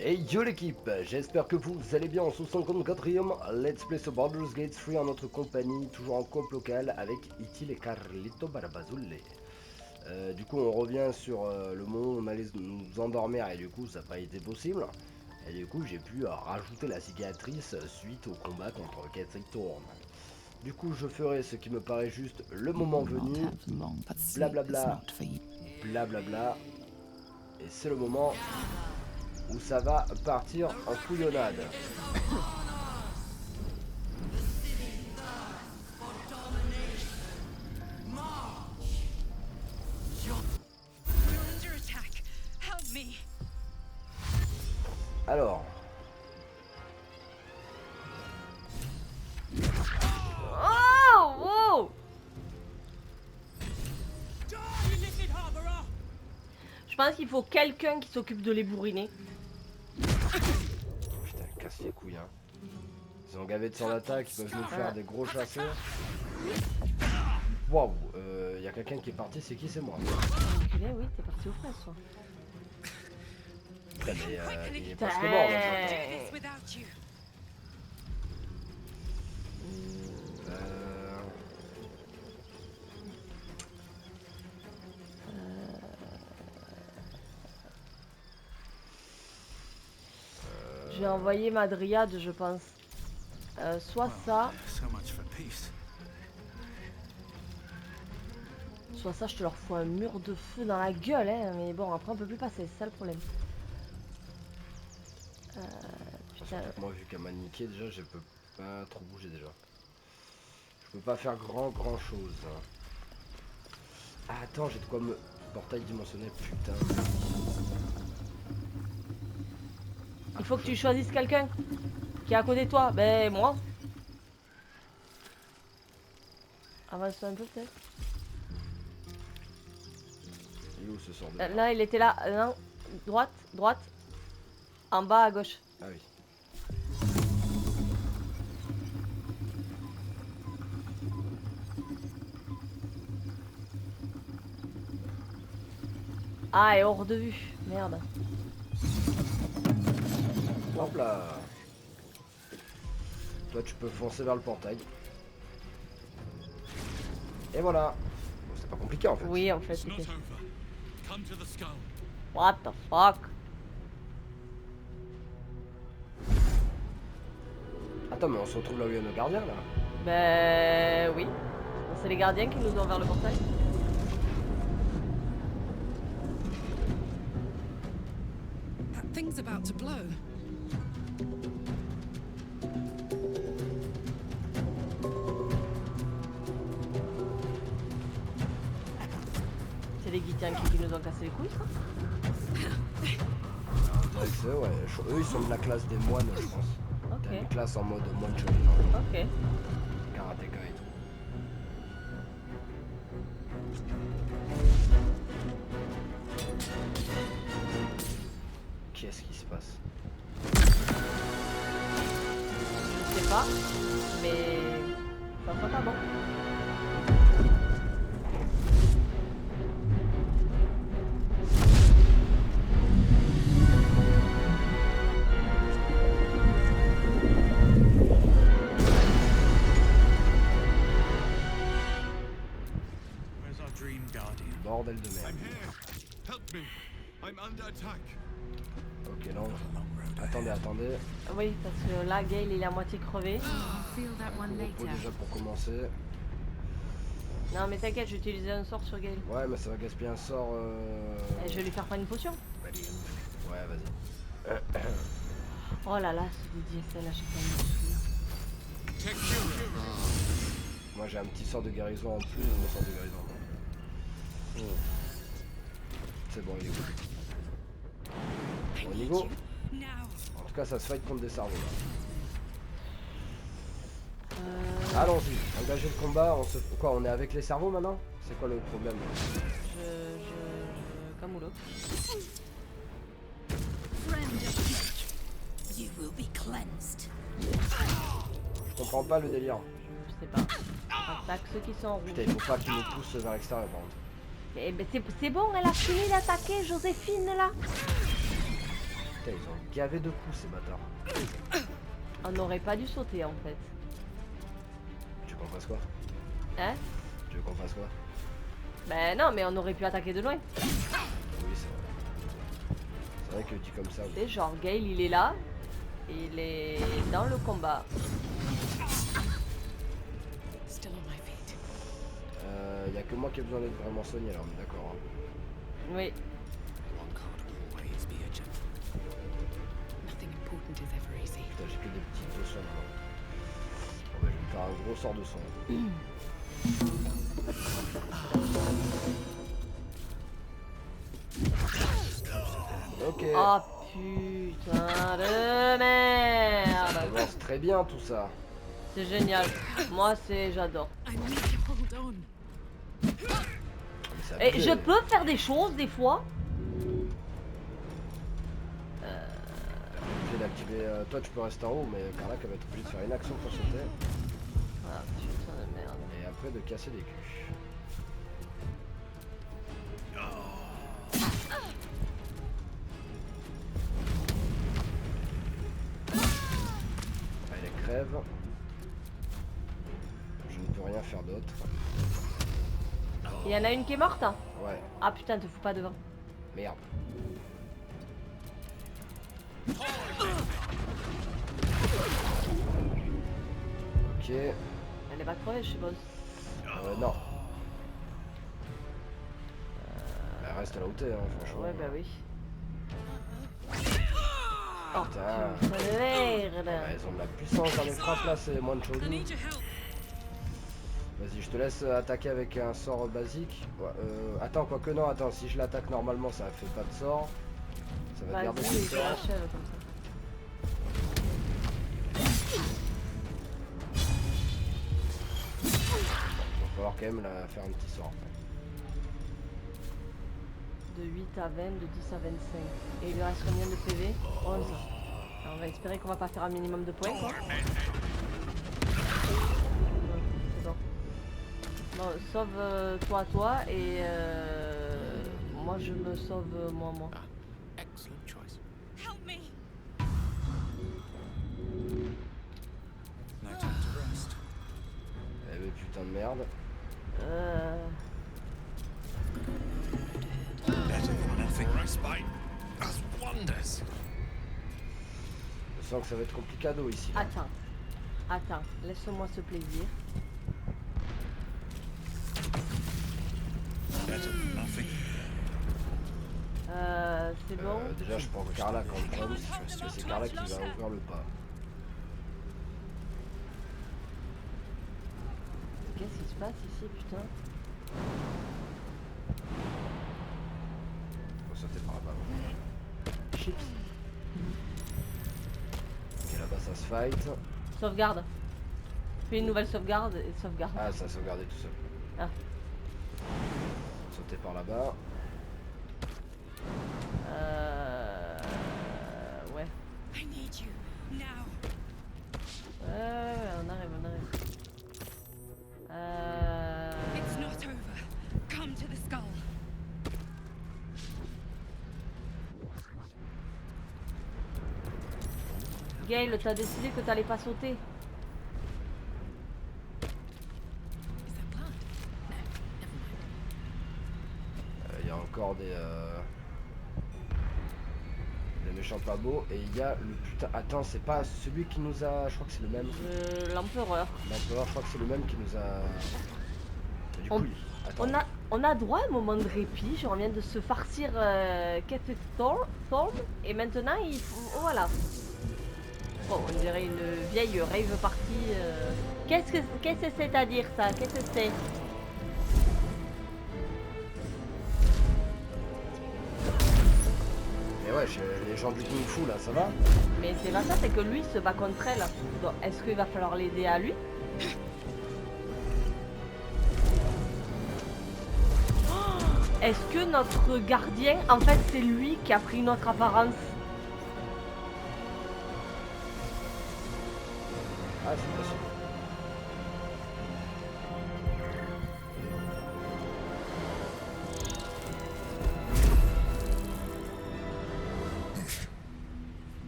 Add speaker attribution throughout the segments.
Speaker 1: Hey yo l'équipe, j'espère que vous allez bien en 64ème Let's Play sur Baldur'S Gate 3 en notre compagnie, toujours en coop local avec Ithyl et Carlito Barbazul. Du coup on revient sur le moment où on allait nous endormir et du coup ça n'a pas été possible. Et du coup j'ai pu rajouter la cicatrice suite au combat contre qu'est. Du coup je ferai ce qui me paraît juste le moment venu, blablabla, blablabla, et c'est le moment où ça va partir en couillonnade. Alors.
Speaker 2: Oh, wow. Je pense qu'il faut quelqu'un qui s'occupe de les bourriner.
Speaker 1: Putain, casse les couilles, hein. Ils ont gavé de son attaque, ils peuvent nous faire des gros chasseurs. Waouh, y a quelqu'un qui est parti, c'est qui? C'est moi.
Speaker 2: Enculé, oui, t'es parti au frais, toi.
Speaker 1: Putain, mais il est presque mort là.
Speaker 2: Je vais envoyer ma dryade, je pense. Soit ça. Soit ça, je te leur fous un mur de feu dans la gueule, hein. Mais bon, après on peut plus passer, c'est ça le problème. Putain.
Speaker 1: Moi, vu qu'elle m'a niqué, déjà, je peux pas trop bouger déjà. Je peux pas faire grand chose. Ah, attends, j'ai de quoi me. Portail dimensionnel, putain.
Speaker 2: Il faut que tu choisisses quelqu'un qui est à côté de toi. Ben, moi. Avance un peu, peut-être.
Speaker 1: Il est où ce sort de
Speaker 2: Là, il était là. Non, droite. En bas à gauche.
Speaker 1: Ah oui.
Speaker 2: Ah, et hors de vue. Merde.
Speaker 1: Hop là. Toi, tu peux foncer vers le portail. Et voilà. Bon, c'est pas compliqué en fait.
Speaker 2: Oui, en fait, c'était. What the fuck?
Speaker 1: Attends, mais on se retrouve là où il y a nos gardiens là.
Speaker 2: Ben oui. C'est les gardiens qui nous ont vers le portail.
Speaker 3: That thing's about to blow.
Speaker 2: C'est les guitains qui nous ont cassé les couilles, ça.
Speaker 1: Ouais, c'est ouais. Eux ils sont de la classe des moines, je pense.
Speaker 2: Ok.
Speaker 1: T'as une classe en mode moine chevalier.
Speaker 2: Ok.
Speaker 1: Karatéka et tout. Qu'est-ce qui se passe?
Speaker 2: Je sais pas. Mais. Ça sent pas bon.
Speaker 1: Bordel de merde. Ok, non. Attendez.
Speaker 2: Oui, parce que là, Gale, il est à moitié crevé.
Speaker 1: Repos déjà pour commencer.
Speaker 2: Non, mais t'inquiète, je vais utiliser un sort sur Gale.
Speaker 1: Ouais, mais ça va gaspiller un sort.
Speaker 2: Et je vais lui faire prendre une potion.
Speaker 1: Ouais, vas-y.
Speaker 2: Oh là là, ce DSL, là, j'ai pas mis.
Speaker 1: Moi j'ai un petit sort de guérison en plus, mon sort de guérison. C'est bon, il est good. Bon niveau. En tout cas, ça se fight contre des cerveaux là. Allons-y, engagez le combat. On se. Quoi, on est avec les cerveaux maintenant? C'est quoi le problème?
Speaker 2: Camoulo.
Speaker 1: Je comprends pas le délire.
Speaker 2: Je sais pas. Attaque ceux qui sont en rouge.
Speaker 1: Putain, il faut pas qu'ils nous poussent vers l'extérieur par contre.
Speaker 2: Eh ben c'est bon, elle a fini d'attaquer Joséphine là.
Speaker 1: Putain, ils ont gavé de coups ces bâtards.
Speaker 2: On n'aurait pas dû sauter en fait.
Speaker 1: Tu veux qu'on fasse quoi?
Speaker 2: Hein?
Speaker 1: Tu veux qu'on fasse quoi?
Speaker 2: Ben non, mais on aurait pu attaquer de loin.
Speaker 1: Oui, c'est vrai. C'est vrai que dit comme ça.
Speaker 2: C'est genre Gale il est là. Il est dans le combat.
Speaker 3: Still on my feet.
Speaker 1: Y a que moi qui ai besoin d'être vraiment soigné là, on est d'accord. Hein.
Speaker 2: Oui.
Speaker 3: One can't always be a gentleman. Nothing important is ever easy.
Speaker 1: Putain, j'ai que des petites potions maintenant. Bon, bah, je vais me faire un gros sort de sang. Ok.
Speaker 2: Oh putain de merde.
Speaker 1: Ça avance très bien tout ça.
Speaker 2: C'est génial. Moi c'est j'adore.
Speaker 3: I need to hold on.
Speaker 1: Mais ça
Speaker 2: Et
Speaker 1: plaît.
Speaker 2: je peux faire des choses des fois.
Speaker 1: Obligé d'activer. Toi tu peux rester en haut, mais Carla elle va être obligée de faire une action pour sauter.
Speaker 2: Ah putain de merde.
Speaker 1: Et après de casser des culs. Elle crève. Je ne peux rien faire d'autre.
Speaker 2: Il y en a une qui est morte hein.
Speaker 1: Ouais,
Speaker 2: Ah putain te fous pas devant.
Speaker 1: merde. Ok.
Speaker 2: Elle est pas crevée je suppose.
Speaker 1: Non. Elle reste à la hauteur, hein, franchement.
Speaker 2: Ouais bah oui. Oh
Speaker 1: Putain.
Speaker 2: putain de merde.
Speaker 1: Ouais, elles ont de la puissance dans les frappes là, c'est moins de choses.
Speaker 3: I need your help.
Speaker 1: Vas-y, je te laisse attaquer avec un sort basique. Ouais, attends, quoique non, attends, si je l'attaque normalement, ça fait pas de sort. Ça va garder
Speaker 2: Vas-y,
Speaker 1: ses
Speaker 2: je
Speaker 1: sorts.
Speaker 2: l'achève comme ça.
Speaker 1: Il va falloir quand même la faire un petit sort.
Speaker 2: De 8 à 20, de 10 à 25. Et il lui reste combien de PV? 11. Alors, on va espérer qu'on va pas faire un minimum de points quoi. C'est bon. Bon, sauve toi et moi je me sauve moi.
Speaker 3: Excellent choice. Help me. No time to rest.
Speaker 1: Eh ben putain de merde.
Speaker 4: Better than nothing. Respite does wonders.
Speaker 1: Je sens que ça va être complicado ici. Là.
Speaker 2: Attends, laisse-moi ce plaisir.
Speaker 4: Better than nothing.
Speaker 2: C'est bon.
Speaker 1: Déjà, je prends Carla quand Drums, parce que c'est Carla qui va ouvrir le pas.
Speaker 2: Qu'est-ce qui se passe ici, putain?
Speaker 1: Faut sauter par là-bas.
Speaker 2: Chips.
Speaker 1: Ok, là-bas ça se fight.
Speaker 2: Sauvegarde. Fais une nouvelle sauvegarde et sauvegarde.
Speaker 1: Ah, ça a sauvegardé tout seul.
Speaker 2: Ah.
Speaker 1: Sauter par là-bas.
Speaker 2: Ouais.
Speaker 3: I need you now.
Speaker 2: Ouais, on arrive.
Speaker 3: It's not over. Come to the skull.
Speaker 2: Gale, t'as décidé que t'allais pas sauter.
Speaker 3: Is that blood? No, never mind.
Speaker 1: Il y a encore des méchants pas beaux. Et il y a le putain. Attends, c'est pas celui qui nous a. Je crois que c'est le même.
Speaker 2: L'empereur.
Speaker 1: L'empereur, je crois que c'est le même qui nous a. Du coup, attends.
Speaker 2: On a droit à un moment de répit. Je reviens de se farcir qu'est Thorn. Et maintenant, il faut. Oh, voilà. Bon, on dirait une vieille rave partie. Qu'est-ce que c'est à dire ça? Qu'est-ce que c'est?
Speaker 1: Mais ouais, les gens du Kung Fu là, ça va?
Speaker 2: Mais c'est pas ça, c'est que lui se bat contre elle. Donc, est-ce qu'il va falloir l'aider à lui? Est-ce que notre gardien, en fait, c'est lui qui a pris notre apparence?
Speaker 1: Ah, c'est possible.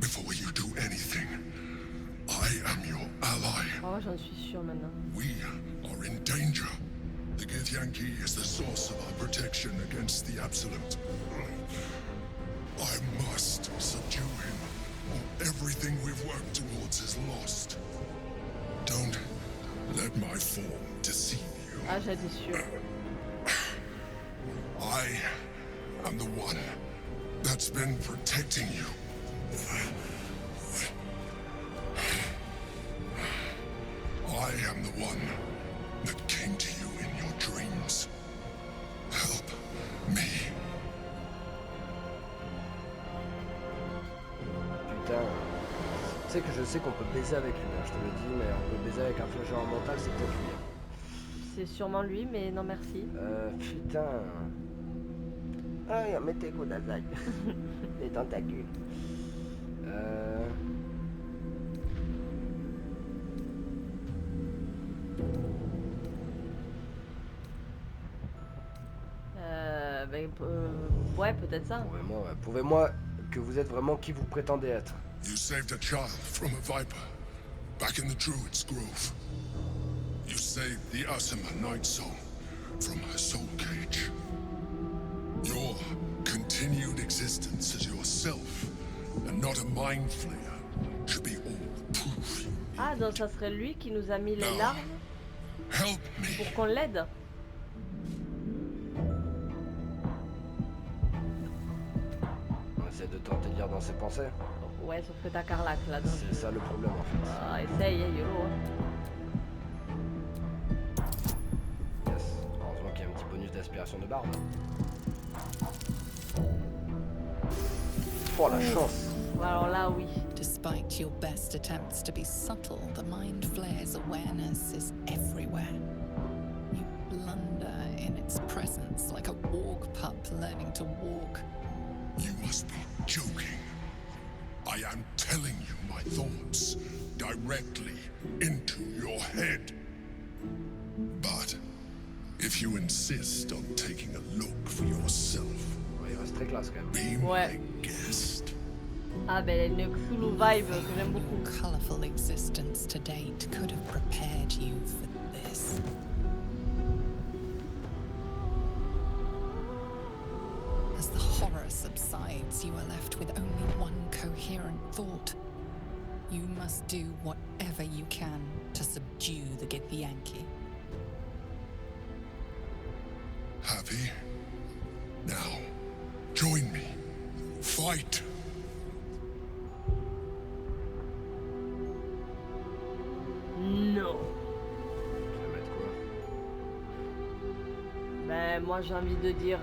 Speaker 4: before you do anything, I am your ally.
Speaker 2: Oh, j'en suis sûr maintenant.
Speaker 4: We are in danger. The Githyanki is the source of our protection against the Absolute. I must subdue him, or everything we've worked towards is lost. Don't let my form deceive you.
Speaker 2: Ah, j'étais sûr.
Speaker 4: I am the one that's been protecting you. I am the one that came to you in your dreams. Help me.
Speaker 1: Putain. Tu sais que je sais qu'on peut baiser avec lui, hein, je te le dis, mais on peut baiser avec un flagelleur mental, c'est peut-être lui.
Speaker 2: C'est sûrement lui, mais non merci.
Speaker 1: Putain. Ah, il y a mes téco d'Alsace. Les tentacules.
Speaker 2: Ouais, peut-être ça.
Speaker 1: Prouvez-moi que vous êtes vraiment qui vous prétendez être.
Speaker 4: You saved a child from a viper back in the Druid's Grove. You saved the Asima Night Soul from her soul cage. Your continued existence as yourself and not a mind flayer should be all the proof you need.
Speaker 2: Ah, donc ça serait lui qui nous a mis les larmes
Speaker 4: Help me.
Speaker 2: pour qu'on l'aide.
Speaker 1: On essaie de tenter de lire dans ses pensées.
Speaker 2: Ouais, sauf que t'as Carlac là. Donc...
Speaker 1: C'est ça le problème en fait.
Speaker 2: Ah, essaye, hein, YOLO. Hein.
Speaker 1: Yes. Heureusement qu'il y a un petit bonus d'aspiration de barbe. Oh la chance.
Speaker 2: Alors là, oui.
Speaker 3: Despite your best attempts to be subtle, the mind flare's awareness is everywhere. You blunder in its presence like a walk pup learning to walk.
Speaker 4: You must be joking. I am telling you my thoughts directly into your head. But if you insist on taking a look for yourself,
Speaker 1: Ouais, il reste très classe quand même.
Speaker 4: be
Speaker 2: Ouais.
Speaker 4: my guest.
Speaker 2: Ah, ben elle a une Cthulhu vibe que j'aime beaucoup.
Speaker 3: Colorful existence to date could have prepared you for this. As the horror subsides, you are left with only one coherent thought. You must do whatever you can to subdue the Githyanki.
Speaker 4: Happy? Now, join me. Fight!
Speaker 2: Non.
Speaker 1: Je vais mettre quoi?
Speaker 2: Ben moi j'ai envie de dire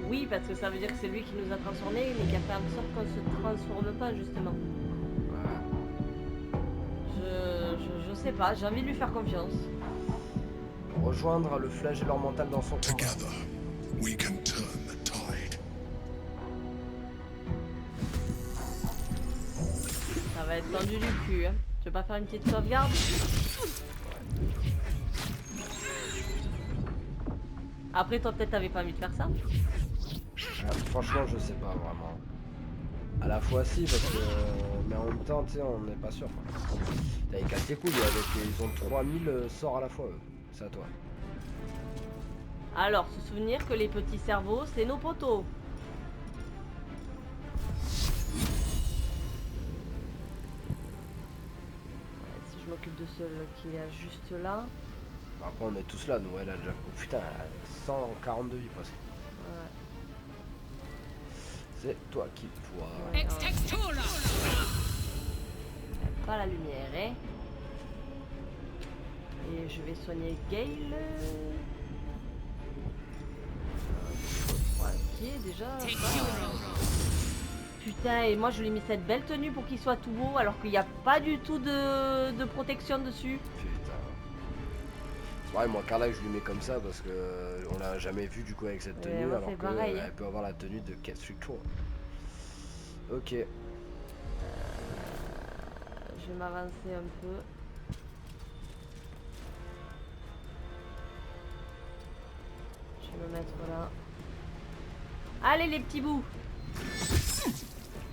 Speaker 2: oui, parce que ça veut dire que c'est lui qui nous a transformés, mais qui a fait en sorte qu'on se transforme pas justement. Je sais pas, j'ai envie de lui faire confiance.
Speaker 1: Rejoindre le flagelleur mental dans son combat.
Speaker 4: Together, we can turn the tide.
Speaker 2: Ça va être tendu du cul, hein. Tu veux pas faire une petite sauvegarde? Après toi peut-être t'avais pas envie de faire ça?
Speaker 1: Ah, franchement, je sais pas vraiment. À la fois si, parce que... mais en même temps, tu sais, on n'est pas sûr. T'as cassé tes couilles, ils ont 3000 sorts à la fois, eux. C'est à toi.
Speaker 2: Alors, se souvenir que les petits cerveaux, c'est nos poteaux. Si je m'occupe de ceux qui est juste là.
Speaker 1: Après, on est tous là, nous, elle a déjà... Oh, putain, 142 vies presque.
Speaker 2: Ouais.
Speaker 1: C'est toi qui vois.
Speaker 2: Ouais, pas la lumière, hein. Et je vais soigner Gale. Qui est déjà putain, et moi je lui ai mis cette belle tenue pour qu'il soit tout beau alors qu'il n'y a pas du tout de protection dessus.
Speaker 1: Putain. Ouais, moi Carla je lui mets comme ça parce que on l'a jamais vu du coup avec cette tenue,
Speaker 2: moi,
Speaker 1: alors
Speaker 2: c'est pareil,
Speaker 1: qu'elle
Speaker 2: hein.
Speaker 1: peut avoir la tenue de qu'est. Ok.
Speaker 2: Je vais m'avancer un peu. Je vais me mettre là. Allez les petits bouts.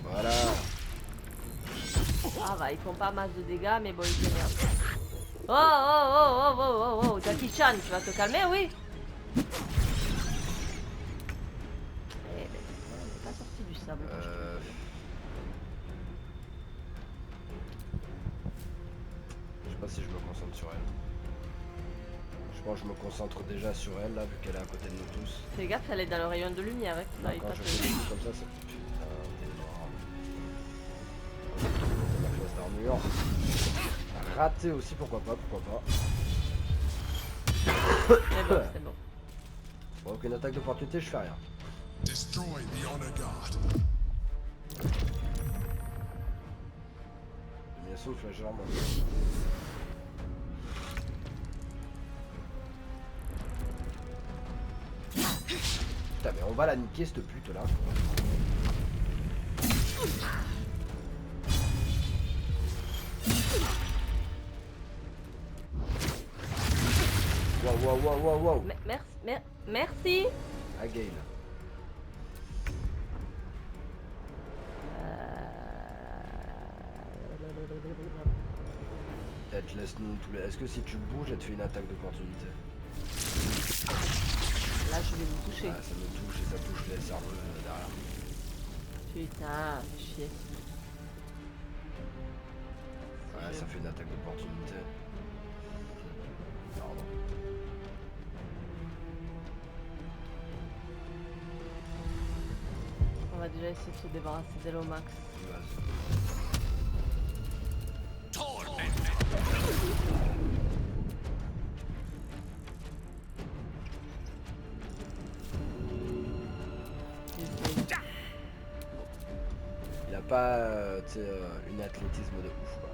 Speaker 1: Voilà.
Speaker 2: Ça va, ils font pas masse de dégâts, mais bon, ils s'énervent. Oh, oh, oh, oh, oh, oh, oh, Jackie Chan, tu vas te calmer, oui? Eh ben, on n'est pas sorti du sable. Moi, je trouve.
Speaker 1: Je sais pas si je me concentre sur elle. Je pense que je me concentre déjà sur elle, là, vu qu'elle est à côté de nous tous.
Speaker 2: Fais gaffe, elle est dans le rayon de lumière. Hein.
Speaker 1: Non, quand je fais comme ça, c'est... Putain, t'es mort. Ma classe d'armure. Raté aussi, pourquoi pas, pourquoi pas.
Speaker 2: C'est bon, c'est bon.
Speaker 1: Bon, aucune attaque d'opportunité, je fais rien.
Speaker 4: Destroy the honor guard.
Speaker 1: Domination de flagelleurs. Putain, mais on va la niquer cette pute là. Wow, wow, wow, wow, wow.
Speaker 2: Merci.
Speaker 1: À Gale. Peut-être laisse-nous tous les... Est-ce que si tu bouges, elle te fait une attaque d'opportunité?
Speaker 2: Là, je vais vous toucher.
Speaker 1: Ah, ça me touche et ça touche les cerveaux derrière.
Speaker 2: Putain, fais chier.
Speaker 1: Ouais, ça fait une attaque d'opportunité. Pardon.
Speaker 2: On va déjà essayer de se débarrasser d'elle au max.
Speaker 1: Vas-y. Il a pas une athlétisme de ouf quoi.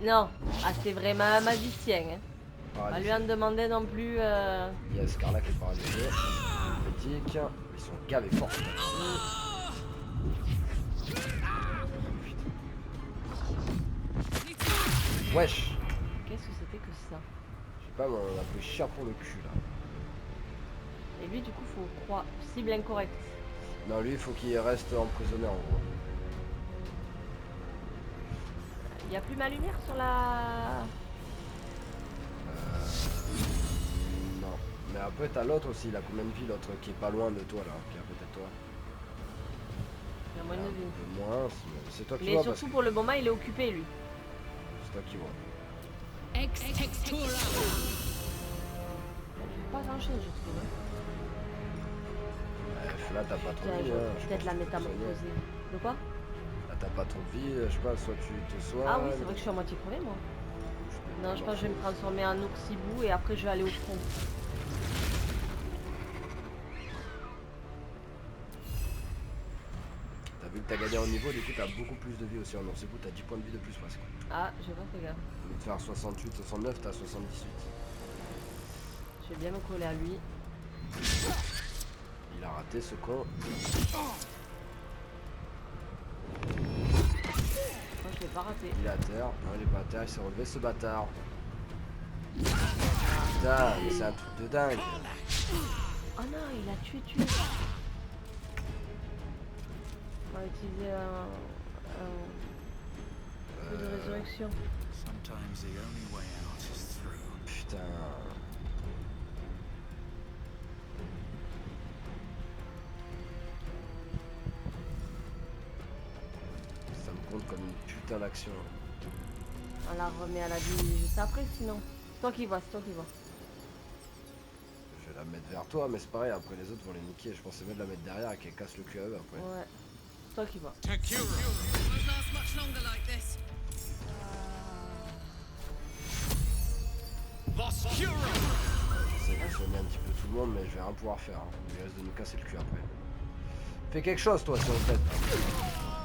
Speaker 2: Non, ah, c'est vraiment magicien. Hein. On va lui en demander non plus.
Speaker 1: Il y a Scarla qui est paralysé. Critique. Ils sont gavés forts. Wesh.
Speaker 2: Qu'est-ce que c'était que ça?
Speaker 1: Je sais pas, mais on a pris cher pour le cul là.
Speaker 2: Et lui, du coup, faut croire. Cible incorrecte.
Speaker 1: Non, lui, il faut qu'il reste emprisonné en gros.
Speaker 2: Il n'y a plus ma lumière sur la...
Speaker 1: Non. Mais après, t'as l'autre aussi. Il a combien de vie l'autre qui est pas loin de toi là, qui est à côté de toi?
Speaker 2: Il y a moins de vie.
Speaker 1: Un peu moins. C'est toi qui
Speaker 2: Mais
Speaker 1: vois.
Speaker 2: surtout
Speaker 1: Parce que...
Speaker 2: pour le moment, il est occupé lui.
Speaker 1: C'est toi qui vois.
Speaker 2: Pas grand chose, je trouve. Hein.
Speaker 1: Bref, là, t'as pas trop de vie.
Speaker 2: Peut-être la métamorphosée. De quoi?
Speaker 1: Là, t'as pas trop de vie. Je sais pas, soit tu te soignes.
Speaker 2: Ah oui, c'est vrai que je suis à moitié crevée, moi. Non, je pense que je vais me transformer en oursibou et après je vais aller au front.
Speaker 1: T'as vu que t'as gagné en niveau, du coup t'as beaucoup plus de vie aussi en oursibou, t'as 10 points de vie de plus presque.
Speaker 2: Ah, je vais pas faire gaffe.
Speaker 1: Au lieu de faire 68, 69, t'as 78.
Speaker 2: Je vais bien me coller à lui.
Speaker 1: Il a raté ce con.
Speaker 2: Moi je l'ai pas raté.
Speaker 1: Il est à terre, non il est pas à terre, il s'est relevé ce bâtard. Putain, mais c'est un truc de dingue.
Speaker 2: Oh non, il a tué. On va utiliser un peu de résurrection.
Speaker 1: Putain. Ça me compte comme une putain d'action.
Speaker 2: On la remet à la vie juste après sinon. C'est toi qui vois, c'est toi qui vois.
Speaker 1: Je vais la mettre vers toi, mais c'est pareil, après les autres vont les niquer. Je pensais mieux de la mettre derrière et qu'elle casse le cul à eux après.
Speaker 2: Ouais, c'est toi qui vois. J'essaie de soigner un petit peu tout le monde, mais je vais rien pouvoir faire. Hein. Il reste de nous casser le cul après. Fais quelque chose toi si on fait.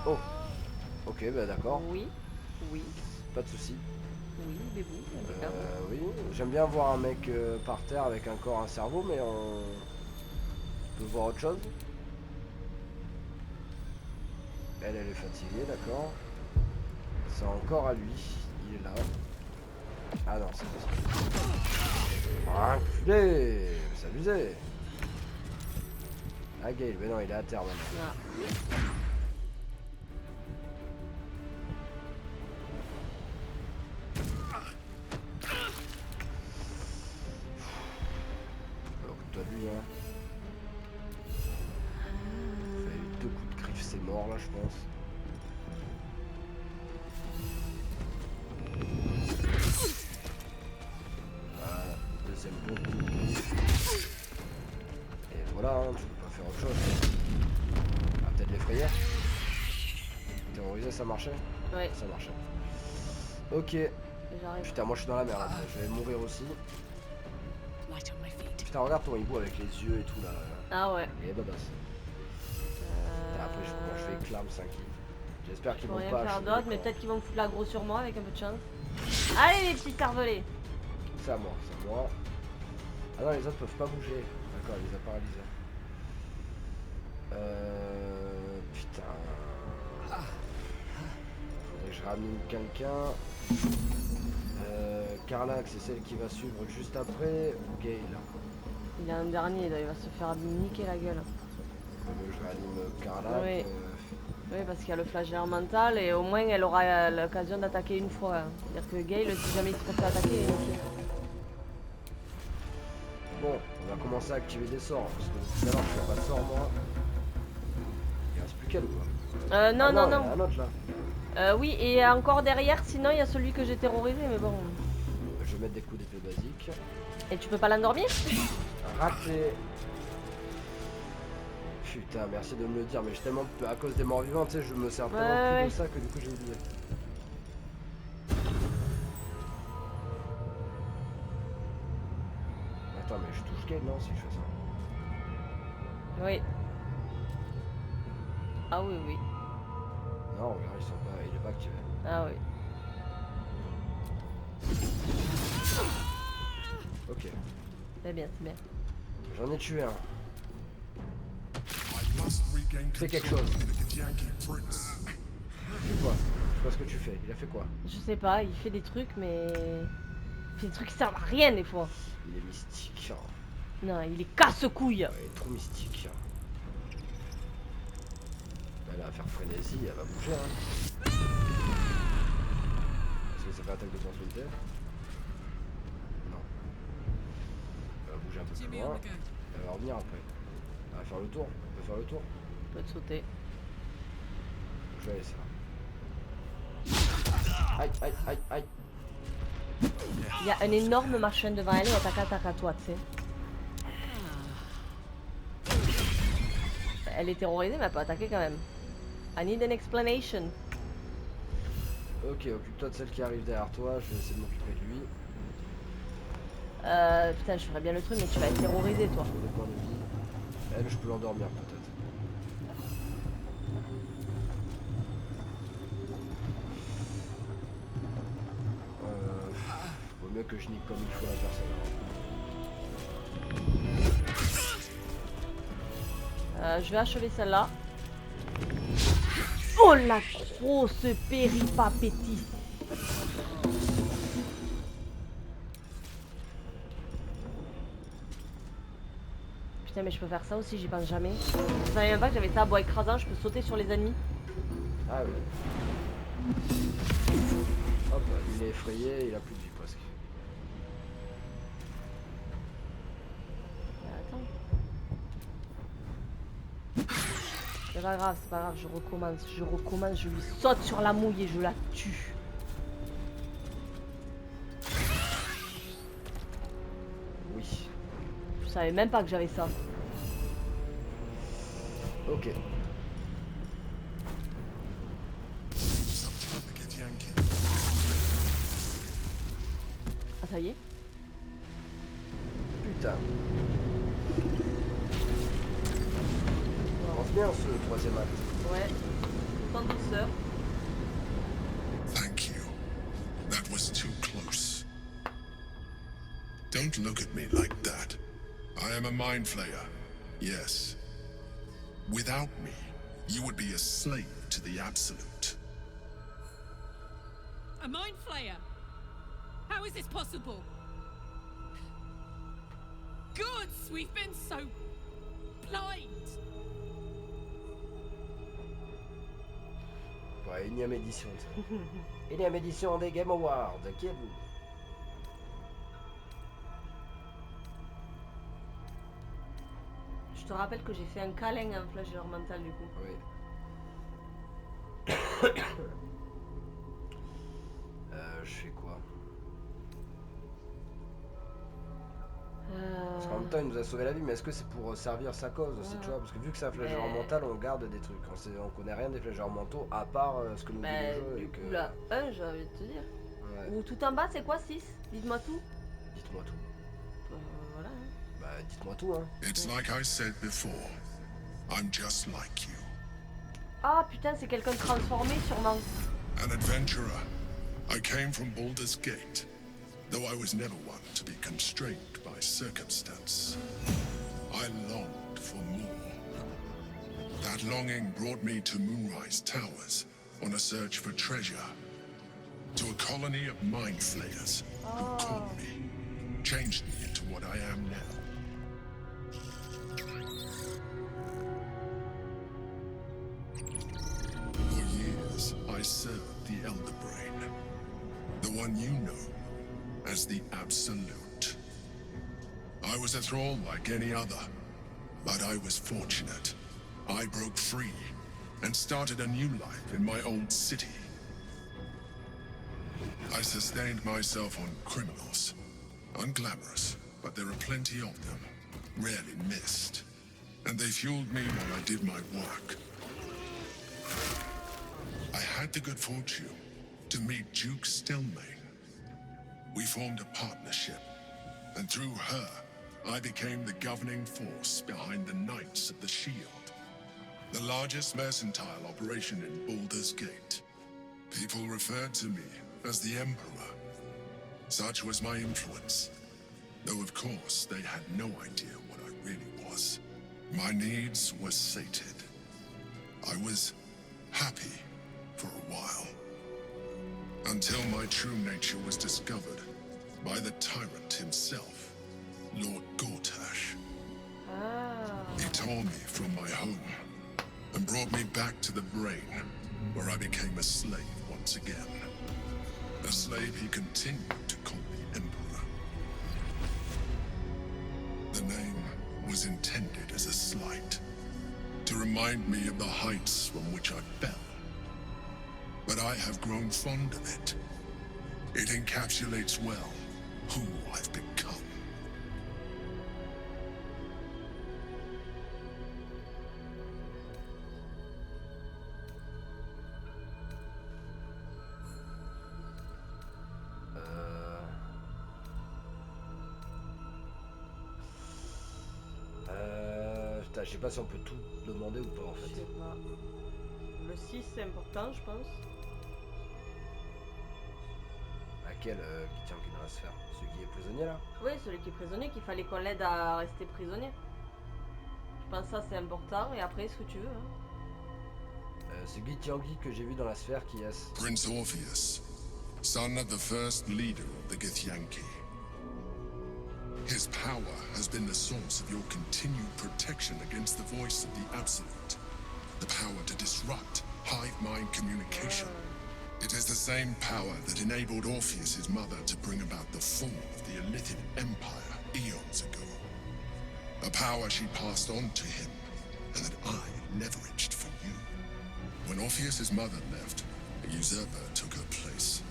Speaker 2: Oh. Ok, bah d'accord. Oui.
Speaker 1: Pas de soucis.
Speaker 2: Oui, bébou, impeccable.
Speaker 1: Oui, j'aime bien voir un mec par terre avec un corps, un cerveau, mais on peut voir autre chose. Elle est fatiguée, d'accord. C'est encore à lui, il est là. Ah non, c'est pas ça. Enculé, c'est abusé. Ah Gale, mais non, il est à terre maintenant.
Speaker 2: Ah.
Speaker 1: mort là, je pense. Voilà, deuxième pot. Et voilà, hein, tu peux pas faire autre chose. Ah, peut-être l'effrayer. Terroriser, ça marchait?
Speaker 2: Ouais.
Speaker 1: Ça marchait. Ok.
Speaker 2: J'arrive.
Speaker 1: Putain, moi je suis dans la merde, là. Je vais mourir aussi. Putain, regarde ton hibou avec les yeux et tout là.
Speaker 2: Ah ouais.
Speaker 1: Et babasse. Après, je vais clam 5 kills. J'espère qu'ils
Speaker 2: Faut
Speaker 1: vont
Speaker 2: rien
Speaker 1: pas
Speaker 2: faire
Speaker 1: achever
Speaker 2: d'autre, mais
Speaker 1: corps.
Speaker 2: peut-être qu'ils vont me foutre l'aggro sur moi avec un peu de chance. Allez les petits cervelets.
Speaker 1: C'est à moi, c'est à moi. Ah non, les autres peuvent pas bouger. D'accord, il les a paralysés. Putain. Faudrait que je ramène quelqu'un. Carla, c'est celle qui va suivre juste après. Ou Gay là.
Speaker 2: Il a un dernier, là, il va se faire niquer la gueule.
Speaker 1: Je réanime Carla.
Speaker 2: Oui. Oui, parce qu'il y a le flagelleur mental et au moins elle aura l'occasion d'attaquer une fois. Hein. C'est-à-dire que Gale, si jamais il se fait attaquer, il est niqué.
Speaker 1: Bon, on va commencer à activer des sorts. Parce que tout à l'heure, je fais pas de sort moi. Il reste plus qu'elle ou quoi?
Speaker 2: Non,
Speaker 1: Ah
Speaker 2: non,
Speaker 1: il y en
Speaker 2: non.
Speaker 1: a un autre là.
Speaker 2: Oui, et encore derrière, sinon il y a celui que j'ai terrorisé, mais bon.
Speaker 1: Je vais mettre des coups d'épée basiques.
Speaker 2: Et tu peux pas l'endormir?
Speaker 1: Raté. Putain, merci de me le dire, mais j'ai tellement à cause des morts vivants, tu sais, je me sers tellement plus de ça que du coup j'ai oublié. Attends, mais je touche quel non si je fais ça?
Speaker 2: Oui. Ah oui, oui.
Speaker 1: Non, regarde, ils sont pas, il est pas activé.
Speaker 2: Ah oui.
Speaker 1: Ok.
Speaker 2: C'est bien, c'est bien.
Speaker 1: J'en ai tué un. Fais quelque chose. Fais quoi? Je sais pas ce que tu fais. Il a fait quoi?
Speaker 2: Je sais pas, il fait des trucs, mais... Il fait des trucs qui servent à rien des fois.
Speaker 1: Il est mystique. Hein.
Speaker 2: Non, il est casse-couille.
Speaker 1: Ouais, il est trop mystique. Elle va faire frénésie, elle va bouger. Hein. Est-ce que ça fait attaque d'opportunité? Non. Elle va bouger un peu plus loin. Elle va revenir après. Elle va faire le tour. Elle peut faire le tour.
Speaker 2: Je peux te sauter.
Speaker 1: Je vais aller ça. Aïe, aïe, aïe, aïe.
Speaker 2: Il y a un énorme machin devant elle et elle t'attaque à toi, tu sais. Elle est terrorisée, mais elle peut attaquer quand même. I need an explanation.
Speaker 1: Ok, occupe-toi de celle qui arrive derrière toi. Je vais essayer de m'occuper de lui.
Speaker 2: Putain, je ferais bien le truc, mais tu vas être terrorisé, toi.
Speaker 1: Des points de vie. Elle, je peux l'endormir peut-être. Vaut mieux que je nique comme il faut la personne.
Speaker 2: Je vais achever celle-là. Oh la grosse péripapétie. Putain, mais je peux faire ça aussi, j'y pense jamais. Je savais même pas que j'avais ça à bois écrasant, je peux sauter sur les ennemis.
Speaker 1: Ah oui. Hop, il est effrayé, il a plus de vie presque.
Speaker 2: Attends. C'est pas grave, je recommence, je lui saute sur la mouille et je la tue.
Speaker 1: Oui.
Speaker 2: Je savais même pas que j'avais ça.
Speaker 1: Ok.
Speaker 2: Ah ça y est.
Speaker 1: Putain. On pense bien ce troisième acte.
Speaker 2: Ouais. Sans douceur.
Speaker 4: Thank you. That was too close. Don't look at me like that. I am a mind flayer. Yes. Without me, you would be a slave to the absolute.
Speaker 5: A mind flayer? How is this possible? Gods, we've been so blind.
Speaker 1: Ouais, énième édition. Énième édition des Game Awards. Qui êtes-vous?
Speaker 2: Je te rappelle que j'ai fait un câlin à un flagelleur mental du coup.
Speaker 1: Oui. Je fais quoi? Parce qu'en même temps il nous a sauvé la vie, mais est-ce que c'est pour servir sa cause aussi, tu vois? Parce que vu que c'est un flagelleur mental, on garde des trucs. On connaît rien des flagelleurs mentaux à part ce que nous dit le jeu.
Speaker 2: Du
Speaker 1: Et
Speaker 2: coup
Speaker 1: que...
Speaker 2: là, 1 j'ai envie de te dire.
Speaker 1: Ouais.
Speaker 2: Ou tout en bas c'est quoi 6? Dites-moi tout.
Speaker 1: Dites-moi tout.
Speaker 2: Voilà.
Speaker 1: Bah dites-moi tout hein.
Speaker 4: It's like I said before. I'm just like you.
Speaker 2: Ah putain c'est quelqu'un de transformé sûrement.
Speaker 4: An adventurer. I came from Baldur's Gate, though I was never one to be constrained by circumstance. I longed for more. That longing brought me to Moonrise Towers on a search for treasure. To a colony of mind flayers who caught me, changed me into what I am now. For years, I served the Elder Brain, the one you know as the Absolute. I was a thrall like any other, but I was fortunate. I broke free and started a new life in my old city. I sustained myself on criminals. Unglamorous, but there are plenty of them, rarely missed. And they fueled me while I did my work. I had the good fortune to meet Duke Stelmane. We formed a partnership, and through her, I became the governing force behind the Knights of the Shield, the largest mercantile operation in Baldur's Gate. People referred to me as the Emperor. Such was my influence, though of course they had no idea what I really was. My needs were sated. I was happy for a while, until my true nature was discovered by the tyrant himself, Lord Gortash. He tore me from my home and brought me back to the Brain, where I became a slave once again. A slave he continued to call the Emperor. The name was intended as a slight, to remind me of the heights from which I fell. But I have grown fond of it. It encapsulates well who I've become.
Speaker 1: Putain, je sais pas si on peut tout demander ou pas en
Speaker 2: Je
Speaker 1: fait.
Speaker 2: sais pas. Le 6 c'est important je pense.
Speaker 1: Laquelle qui tient aucune race faire? Celui qui est prisonnier là?
Speaker 2: Oui, celui qui est prisonnier, qu'il fallait qu'on l'aide à rester prisonnier. Je pense que ça c'est important et après ce que tu veux. Hein.
Speaker 1: C'est Guy Tiangui que j'ai vu dans la sphère qui est.
Speaker 4: Prince Orpheus, son of the first leader of the Githyanki. His power has been the source of your continued protection against the voice of the Absolute. The power to disrupt hive mind communication. It is the same power that enabled Orpheus's mother to bring about the fall of the Ilithid Empire eons ago. A power she passed on to him, and that I leveraged for you. When Orpheus's mother left, a usurper took her place.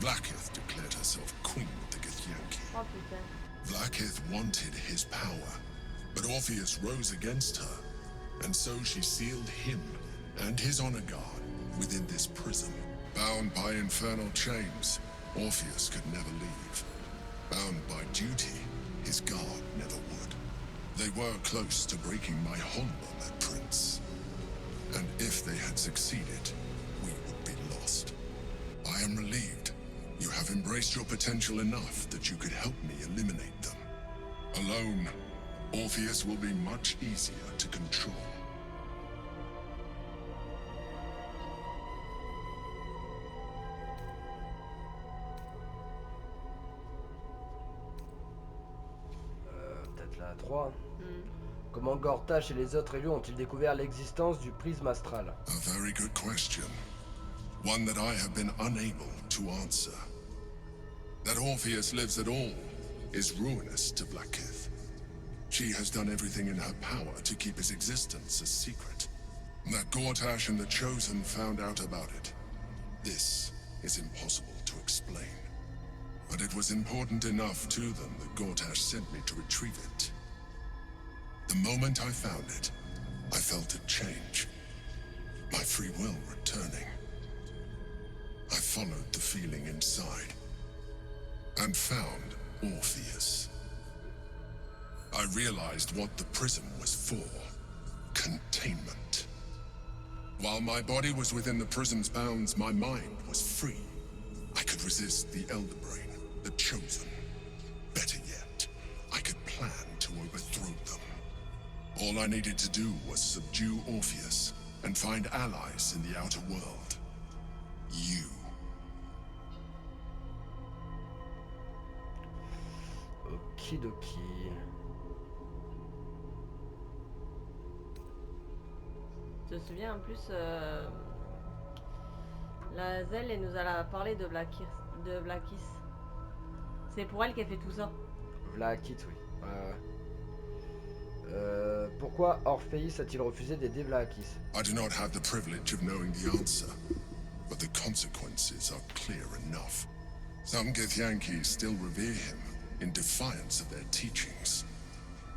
Speaker 4: Blackith declared herself queen of the Githyanki.
Speaker 2: Oh putain.
Speaker 4: Blackith wanted his power, but Orpheus rose against her, and so she sealed him and his honor guard within this prison. Bound by infernal chains, Orpheus could never leave. Bound by duty, his guard never would. They were close to breaking my hold on that prince. And if they had succeeded, we would be lost. I am relieved. You have embraced your potential enough that you could help me eliminate them. Alone, Orpheus will be much easier to control.
Speaker 1: Peut-être la 3. Comment Gortash et les autres élus ont-ils découvert l'existence du prisme astral?
Speaker 4: A very good question. One that I have been unable to answer. That Orpheus lives at all is ruinous to Blackith. She has done everything in her power to keep his existence a secret. That Gortash and the Chosen found out about it. This is impossible to explain. But it was important enough to them that Gortash sent me to retrieve it. The moment I found it, I felt it change. My free will returning. I followed the feeling inside and found Orpheus. I realized what the prism was for. Containment. While my body was within the prism's bounds, my mind was free. I could resist the Elder Brain, the Chosen. Better yet, I could plan to overthrow them. All I needed to do was subdue Orpheus and find allies in the outer world. You.
Speaker 1: Okidoki.
Speaker 2: Je me souviens en plus, la Zelle, elle nous a parlé de Blackis. C'est pour elle qu'elle fait tout ça.
Speaker 1: Vlaakit, oui. Pourquoi Orpheus a-t-il refusé d'aider Vlaakis?
Speaker 4: I do not have the privilege of knowing the answer, but the consequences are clear enough. Some Githyanki still revere him in defiance of their teachings.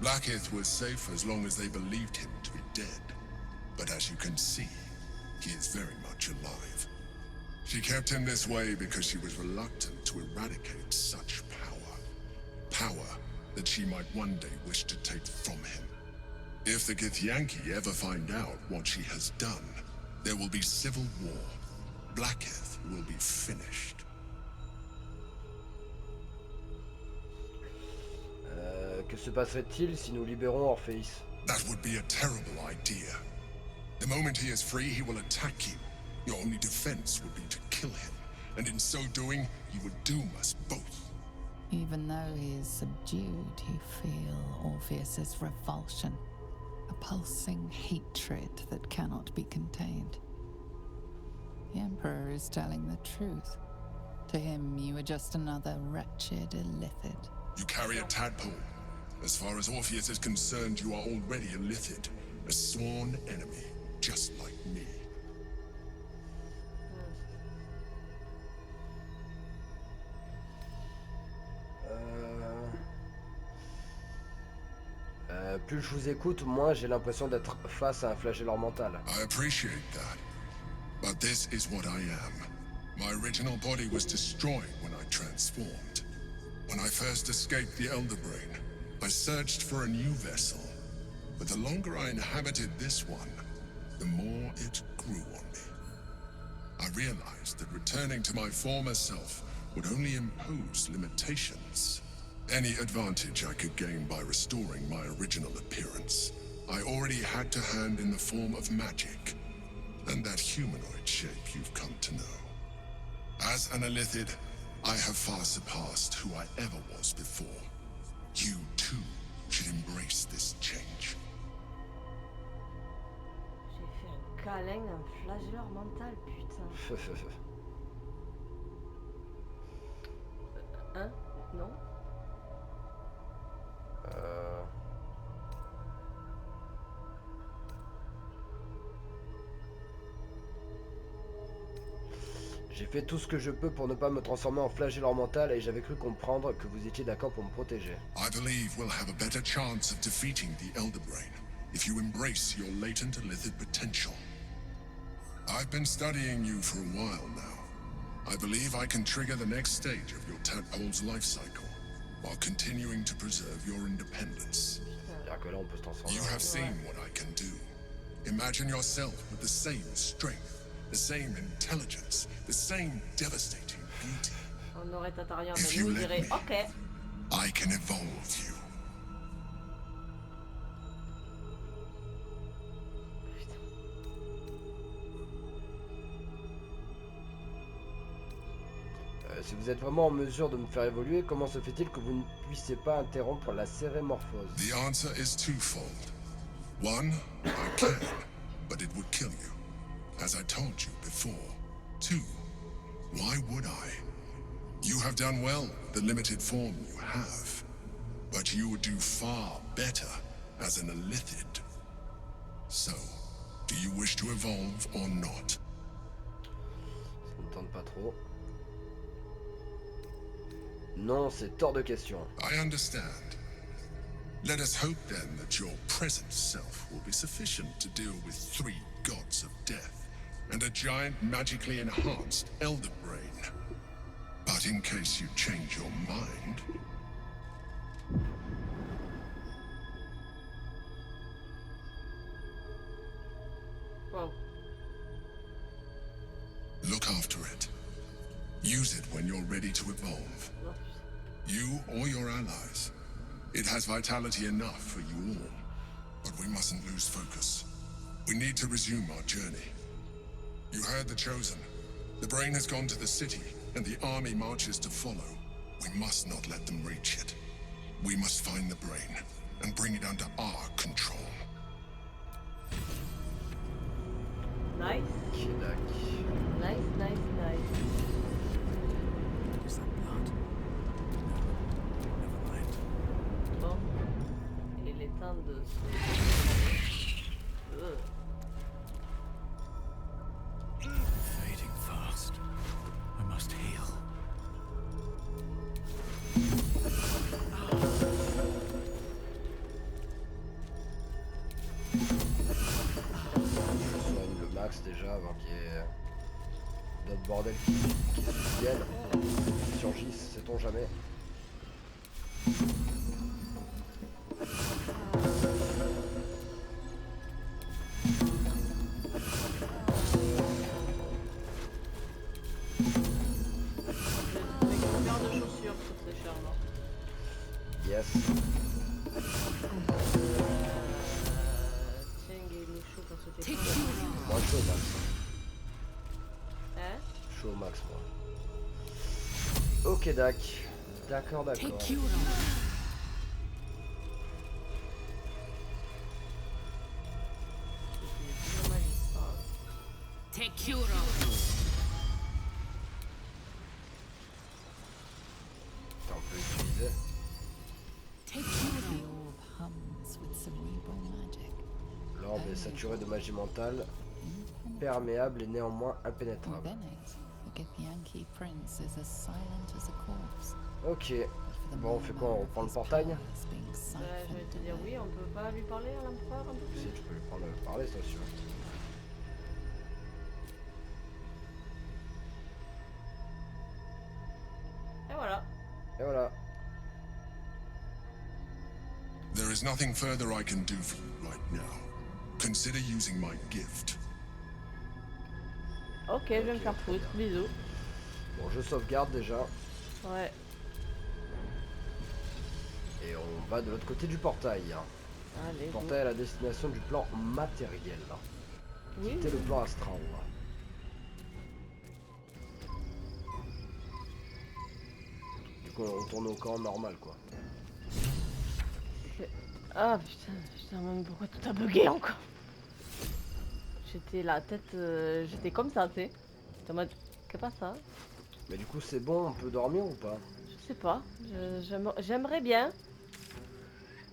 Speaker 4: Blackith was safe as long as they believed him to be dead. But as you can see, he is very much alive. She kept him this way because she was reluctant to eradicate such power. Power that she might one day wish to take from him. If the Githyanki ever find out what she has done, there will be civil war. Blackith will be finished.
Speaker 1: Que se passerait-il si nous libérons Orpheus?
Speaker 4: That would be a terrible idea. The moment he is free, he will attack you. Your only defense would be to kill him, and in so doing, he would doom us both.
Speaker 3: Even though he is subdued, you feel Orpheus's revulsion, a pulsing hatred that cannot be contained. The Emperor is telling the truth. To him, you are just another wretched illithid.
Speaker 4: You carry a tadpole. As far as Orpheus is concerned, you are already a lithid, a sworn enemy, just like me.
Speaker 1: Plus je vous écoute, moins j'ai l'impression d'être face à un flagelleur mental.
Speaker 4: I appreciate that, but this is what I am. My original body was destroyed when I transformed. When I first escaped the Elder Brain, I searched for a new vessel, but the longer I inhabited this one, the more it grew on me. I realized that returning to my former self would only impose limitations. Any advantage I could gain by restoring my original appearance, I already had to hand in the form of magic, and that humanoid shape you've come to know. As an illithid, I have far surpassed who I ever was before. You, too, should embrace this change.
Speaker 2: J'ai fait un câlin à un flagelleur mental, putain. Hein? Non?
Speaker 1: J'ai fait tout ce que je peux pour ne pas me transformer en flagelleur mental et j'avais cru comprendre que vous étiez d'accord pour me protéger.
Speaker 4: I believe we'll have a better chance of defeating the Elder Brain if you embrace your latent illithid potential. I've been studying you for a while now. I believe I can trigger the next stage of your tadpole's life cycle while continuing to preserve your independence.
Speaker 1: C'est-à-dire que là, on peut se transformer.
Speaker 4: You have seen what I can do. Imagine yourself with the same strength, the same intelligence, the same devastating beauty.
Speaker 2: On aurait Tatarian,
Speaker 4: If
Speaker 2: mais nous
Speaker 4: you
Speaker 2: on
Speaker 4: let
Speaker 2: dirait
Speaker 4: me,
Speaker 2: ok.
Speaker 4: I can evolve you.
Speaker 1: Si vous êtes vraiment en mesure de me faire évoluer, comment se fait-il que vous ne puissiez pas interrompre la cérémorphose?
Speaker 4: The answer is twofold. One, I can, but it would kill you, as I told you before. Two, why would I? You have done well with the limited form you have, but you would do far better as an illithid. So, Do you wish to evolve or not?
Speaker 1: Ça ne tente pas trop. Non, c'est hors de question.
Speaker 4: I understand. Let us hope then that your present self will be sufficient to deal with 3 gods of death and a giant magically enhanced elder brain. But in case you change your mind...
Speaker 2: Wow.
Speaker 4: Look after it. Use it when you're ready to evolve.
Speaker 2: Oh,
Speaker 4: You or your allies. It has vitality enough for you all. But we mustn't lose focus. We need to resume our journey. You heard the Chosen. The brain has gone to the city, and the army marches to follow. We must not let them reach it. We must find the brain, and bring it under our control.
Speaker 2: nice.
Speaker 1: Kédak.
Speaker 2: Nice, nice, nice.
Speaker 6: Is that blood? Never mind.
Speaker 2: Bon. Il est temps de se...
Speaker 6: Fading fast. I must heal.
Speaker 1: Je soigne le max déjà avant qu'il y ait d'autres bordels qui viennent, qui surgissent, sait-on jamais.
Speaker 2: Avec une paire de chaussures, c'est très cher, non?
Speaker 1: Yes.
Speaker 2: Tiens, il est chaud pour ce téléphone.
Speaker 1: Moi je suis au max.
Speaker 2: Hein?
Speaker 1: Je suis au max moi. Ok Dak. D'accord, d'accord. On peut utiliser.
Speaker 3: The orb hums with cerebral magic.
Speaker 1: L'orbe est saturé de magie mentale, perméable et néanmoins impénétrable.
Speaker 3: Bennett, the Githyanki prince, is as silent as a corpse.
Speaker 1: Ok. Bon, on fait quoi? On reprend le portail?
Speaker 2: Ouais, je vais te dire oui, on peut pas lui parler à l'empereur un peu
Speaker 1: Si
Speaker 2: plus?
Speaker 1: tu peux lui prendre parler, c'est sûr.
Speaker 2: Et voilà.
Speaker 1: Et voilà.
Speaker 4: There is nothing further I can do for you right now. Consider using my gift.
Speaker 2: Ok, je vais me faire foutre. Bisous.
Speaker 1: Bon, je sauvegarde déjà.
Speaker 2: Ouais.
Speaker 1: Et on va de l'autre côté du portail.
Speaker 2: Allez,
Speaker 1: Le
Speaker 2: go.
Speaker 1: portail à la destination du plan matériel.
Speaker 2: Oui.
Speaker 1: C'était le plan astral. Du coup, on retourne au camp normal, quoi.
Speaker 2: Ah putain, même pourquoi tout a bugué encore? J'étais la tête, j'étais comme ça, tu sais. J'étais en mode, qu'est-ce pas ça?
Speaker 1: Mais du coup, c'est bon, on peut dormir ou pas?
Speaker 2: Je sais pas, j'aimerais bien.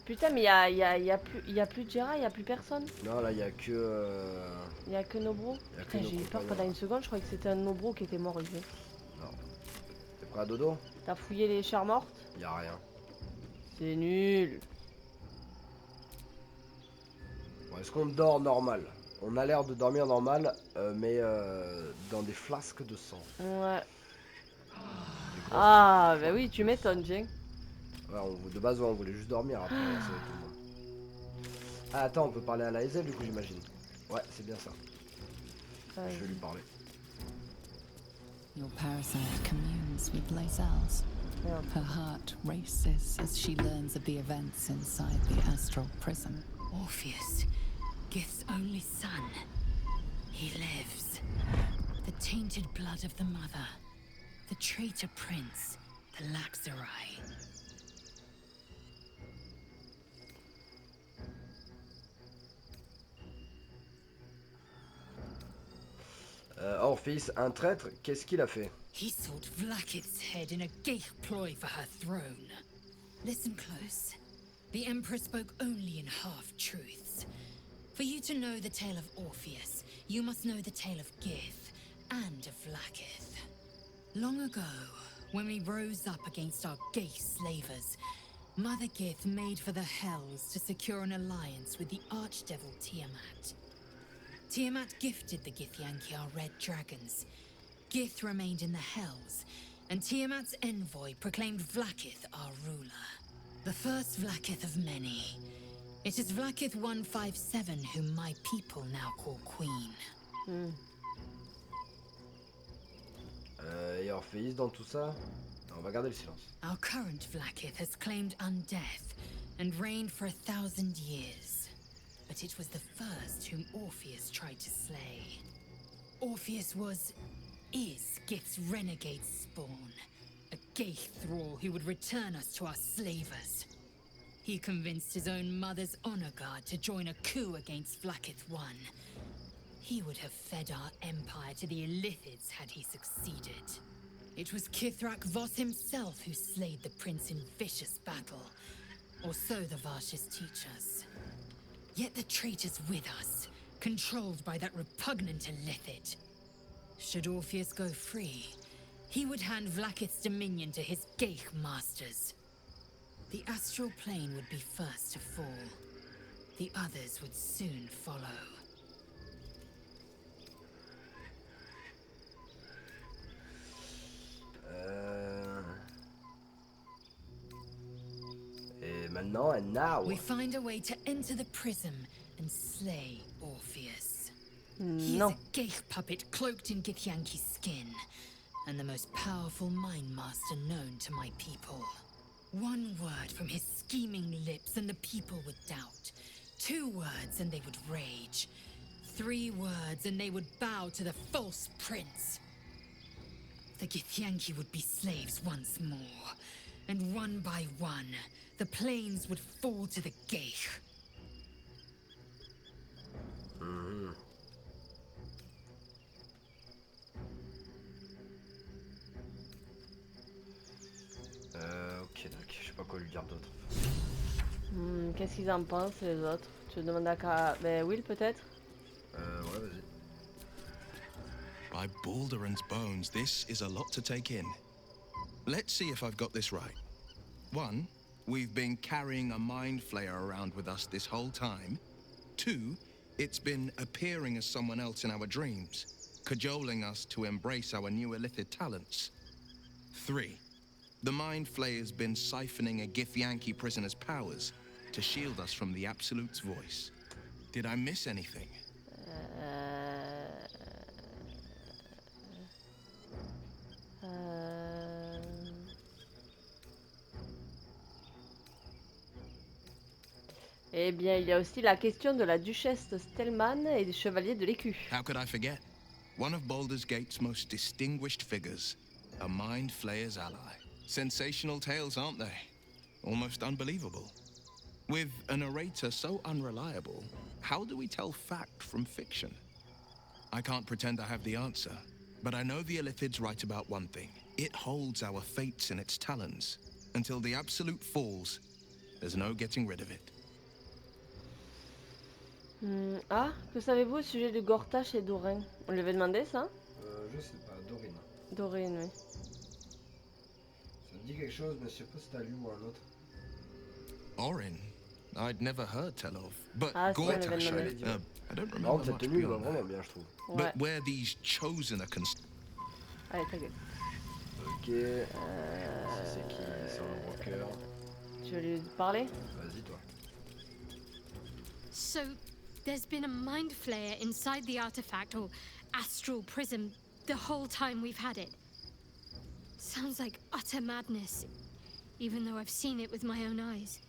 Speaker 2: Putain, mais y a plus de Gérard, y a plus personne.
Speaker 1: Non, là, il y a que...
Speaker 2: Y a que Nobro.
Speaker 1: y a que
Speaker 2: Putain,
Speaker 1: nos
Speaker 2: j'ai eu peur
Speaker 1: compagnons,
Speaker 2: pendant
Speaker 1: là.
Speaker 2: une seconde, je croyais que c'était un Nobro qui était mort ici.
Speaker 1: Non. T'es prêt à dodo?
Speaker 2: T'as fouillé les chars mortes?
Speaker 1: Y a rien.
Speaker 2: C'est nul.
Speaker 1: Bon, est-ce qu'on dort normal? On a l'air de dormir normal, mais dans des flasques de sang.
Speaker 2: Ouais.
Speaker 1: Des grosses
Speaker 2: Ah, bah
Speaker 1: flasques.
Speaker 2: oui, tu m'étonnes, Jeng.
Speaker 1: Ouais, de base, ouais, on voulait juste dormir après. Ça va être tout le monde. Ah, attends, on peut parler à la SL du coup, j'imagine. Ouais, c'est bien ça. Je vais lui parler.
Speaker 3: Your parasite communes with Lazelle's.
Speaker 2: Merde.
Speaker 3: Her heart races as she learns of the events inside the astral prison.
Speaker 5: Orpheus, Gith's only son. He lives. The tainted blood of the mother. The traitor prince. The Laxarai.
Speaker 1: Orpheus, un traître, qu'est-ce qu'il a fait?
Speaker 5: He sought Vlakith's head in a gay ploy for her throne. Listen close. The Emperor spoke only in half-truths. For you to know the tale of Orpheus, you must know the tale of Gith and of Vlaakith. Long ago, when we rose up against our gay slavers, Mother Gith made for the Hells to secure an alliance with the archdevil Tiamat. Tiamat gifted the Githyanki our red dragons. Gith remained in the Hells, and Tiamat's envoy proclaimed Vlaakith our ruler. The first Vlaakith of many. It is Vlaakith 157 whom my people now call Queen.
Speaker 1: Et Orpheus dans tout ça, on va garder le silence.
Speaker 5: Our current Vlaakith has claimed undeath and reigned for 1,000 years. But it was the first whom Orpheus tried to slay. Orpheus is Gith's renegade spawn. A gay thrall who would return us to our slavers. He convinced his own mother's honor guard to join a coup against Vlaakith I. He would have fed our empire to the Illithids had he succeeded. It was Kithrak Voss himself who slayed the prince in vicious battle, or so the Varshas teach us. Yet the traitor's with us, controlled by that repugnant Illithid. Should Orpheus go free, he would hand Vlaakith's dominion to his Geich masters. The astral plane would be first to fall. The others would soon follow.
Speaker 1: Et maintenant, and now.
Speaker 5: We find a way to enter the prism and slay Orpheus. He is
Speaker 2: Non.
Speaker 5: a Geich puppet cloaked in Githyanki's skin, and the most powerful mind master known to my people. One word from his scheming lips and the people would doubt. 2 words and they would rage. 3 words and they would bow to the false prince. The Githyanki would be slaves once more, and one by one, the plains would fall to the Geich.
Speaker 1: Ok, donc je sais pas quoi lui dire d'autre.
Speaker 2: Qu'est-ce qu'ils en pensent les autres? Tu veux demander à Will peut-être?
Speaker 1: Ouais, vas-y.
Speaker 6: By Baldur'S bones, this is a lot to take in. Let's see if I've got this right. 1, we've been carrying a mind flayer around with us this whole time. 2, it's been appearing as someone else in our dreams, cajoling us to embrace our new Illithid talents. 3, the mind flayer's been siphoning a Githyanki prisoner's powers to shield us from the Absolute's voice. Did I miss anything?
Speaker 2: Eh bien, il y a aussi la question de la duchesse Stellman et des chevaliers de l'écu.
Speaker 6: How could I forget? One of Baldur's Gate's most distinguished figures, a mind flayer's ally. Sensational tales, aren't they? Almost unbelievable. With a narrator so unreliable, how do we tell fact from fiction? I can't pretend I have the answer, but I know the Illithid's right about one thing. It holds our fates in its talons. Until the Absolute falls, there's no getting rid of it.
Speaker 2: Ah, que savez-vous au sujet de Gortash et d'Orin? On lui avait demandé ça?
Speaker 1: Je sais pas, Dorine.
Speaker 2: Dorine, oui.
Speaker 1: Ça me dit quelque chose, mais je sais pas si t'as lu ou un autre.
Speaker 6: Orin? I'd never heard tell of. But
Speaker 2: Ah, si, on
Speaker 6: Gortash,
Speaker 2: l'avait demandé.
Speaker 6: I don't
Speaker 1: Non,
Speaker 6: remember
Speaker 1: cette
Speaker 6: much
Speaker 1: tenue va
Speaker 6: beyond
Speaker 1: vraiment
Speaker 6: that.
Speaker 1: bien, je trouve.
Speaker 2: Ouais.
Speaker 6: But where these chosen are
Speaker 2: Allez, ta gueule.
Speaker 1: Ok. C'est qui? C'est un broker.
Speaker 2: Tu veux lui parler?
Speaker 1: Vas-y, toi.
Speaker 7: So, there's been a mind flayer inside the artifact, or astral prism, the whole time we've had it. Sounds like utter madness, even though I've seen it with my own eyes.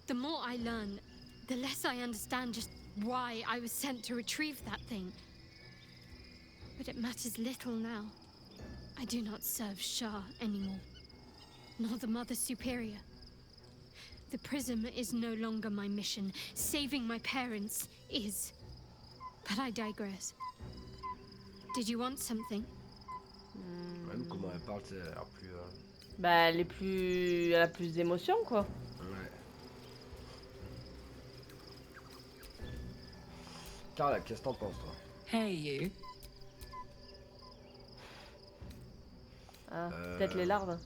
Speaker 7: The more I learn, the less I understand just why I was sent to retrieve that thing. But it matters little now. I do not serve Shah anymore, nor the Mother Superior. The prism is no longer my mission. Saving my parents is. But I digress. Did you want something?
Speaker 1: Même comment elle parle, elle a l'air plus.
Speaker 2: Bah, elle a plus d'émotion, quoi.
Speaker 1: Ouais. Carla, qu'est-ce que t'en penses, toi?
Speaker 3: Hey, you.
Speaker 2: Ah, peut-être les larves.